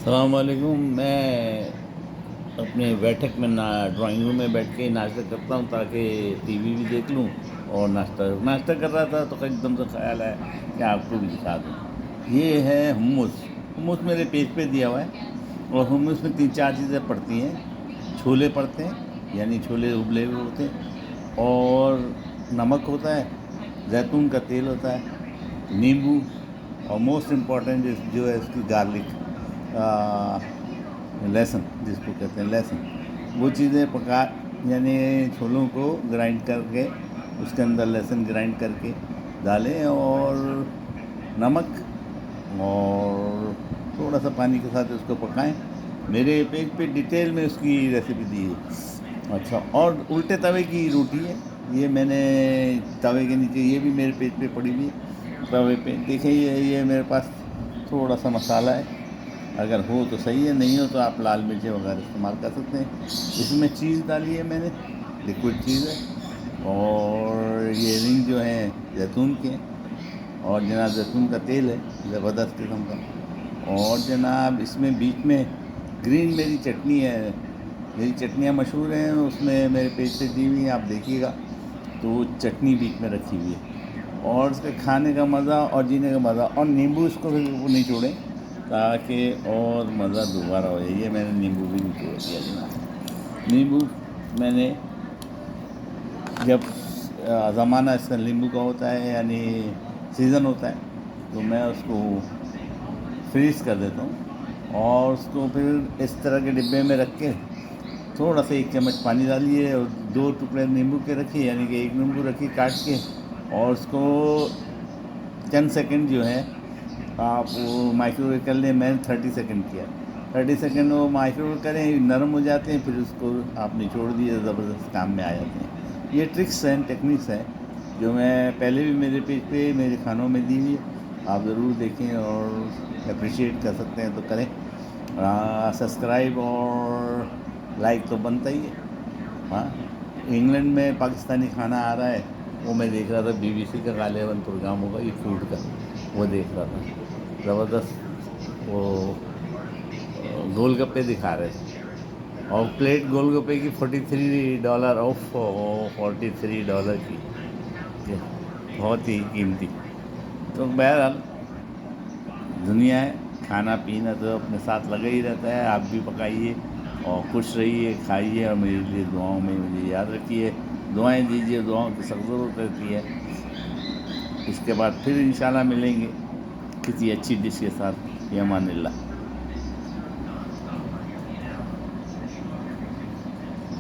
अस्सलाम वालेकुम। मैं अपने बैठक में ना ड्राइंग रूम में बैठ के नाश्ता करता हूँ ताकि टीवी भी देख लूँ और नाश्ता नाश्ता कर रहा था तो एकदम से ख्याल आया कि आपको भी दिखा दूँ। ये है हुम्मस। हुम्मस मेरे पेज पे दिया हुआ है और हुम्मस में 3-4 चीज़ें पड़ती हैं। छोले पड़ते हैं, यानी छोले उबले हुए होते हैं, और नमक होता है, जैतून का तेल होता है, नींबू, और मोस्ट इम्पॉर्टेंट जो है उसकी गार्लिक, लहसुन जिसको कहते हैं लहसुन। वो चीज़ें पका, यानी छोलों को ग्राइंड करके उसके अंदर लहसुन ग्राइंड करके डालें, और नमक और थोड़ा सा पानी के साथ उसको पकाएं। मेरे पेज पे डिटेल में उसकी रेसिपी दी है। अच्छा, और उल्टे तवे की रोटी है, ये मैंने तवे के नीचे, ये भी मेरे पेज पे पड़ी हुई है तवे पे। देखिए ये मेरे पास थोड़ा सा मसाला है, अगर हो तो सही है, नहीं हो तो आप लाल मिर्चें वगैरह इस्तेमाल कर सकते हैं। इसमें चीज़ डाली है मैंने, लिक्विड चीज़ है, और ये रिंग जो है जैतून के हैं, और जनाब जैतून का तेल है ज़बरदस्त किस्म का, और जनाब इसमें बीच में ग्रीन मेरी चटनी है। मेरी चटनियाँ मशहूर हैं, उसमें मेरे पेज पे दी हुई हैं, आप देखिएगा तो वो चटनी बीच में रखी हुई है, और उसके खाने का मज़ा और जीने का मज़ा। और नींबू इसको फिर वो निचोड़ें ताकि और मज़ा दोबारा हो जाए। ये मैंने नींबू भी निचोड़ दिया जनाब। नींबू मैंने जब ज़माना इसका नींबू का होता है, यानी सीज़न होता है, तो मैं उसको फ्रीज़ कर देता हूँ, और उसको फिर इस तरह के डिब्बे में रख के थोड़ा सा 1 चम्मच पानी डालिए और 2 टुकड़े नींबू के रखिए, यानी कि 1 नींबू रखिए काट के, और उसको 10 सेकंड जो है आप वो माइक्रोवेव कर लें। मैंने 30 सेकंड किया। 30 सेकंड वो माइक्रोवेव करें, नरम हो जाते हैं, फिर उसको आप निचोड़ दिए, ज़बरदस्त काम में आ जाते हैं। ये ट्रिक्स हैं, टेक्निक्स हैं, जो मैं पहले भी मेरे पेज पे मेरे खानों में दी हुई है। आप ज़रूर देखें और अप्रिशिएट कर सकते हैं तो करें। सब्सक्राइब और लाइक तो बनता ही है। हाँ, इंग्लैंड में पाकिस्तानी खाना आ रहा है, वो मैं देख रहा था, बीबीसी का गालिबन प्रोग्राम होगा ये फूड का, वो देख रहा था। ज़बरदस्त वो गोलगप्पे दिखा रहे थे, और प्लेट गोलगप्पे की $43 ऑफ, $43 की, ये बहुत ही कीमती। तो बहरहाल दुनिया है, खाना पीना तो अपने साथ लगा ही रहता है। आप भी पकाइए और खुश रहिए, खाइए, और मेरे लिए दुआओं में मुझे याद रखिए, दुआएं दीजिए, दुआओं की सख्त ज़रूरत रहती है। इसके बाद फिर इंशाल्लाह मिलेंगे किसी अच्छी डिश के साथ। फ़ी अमानिल्लाह।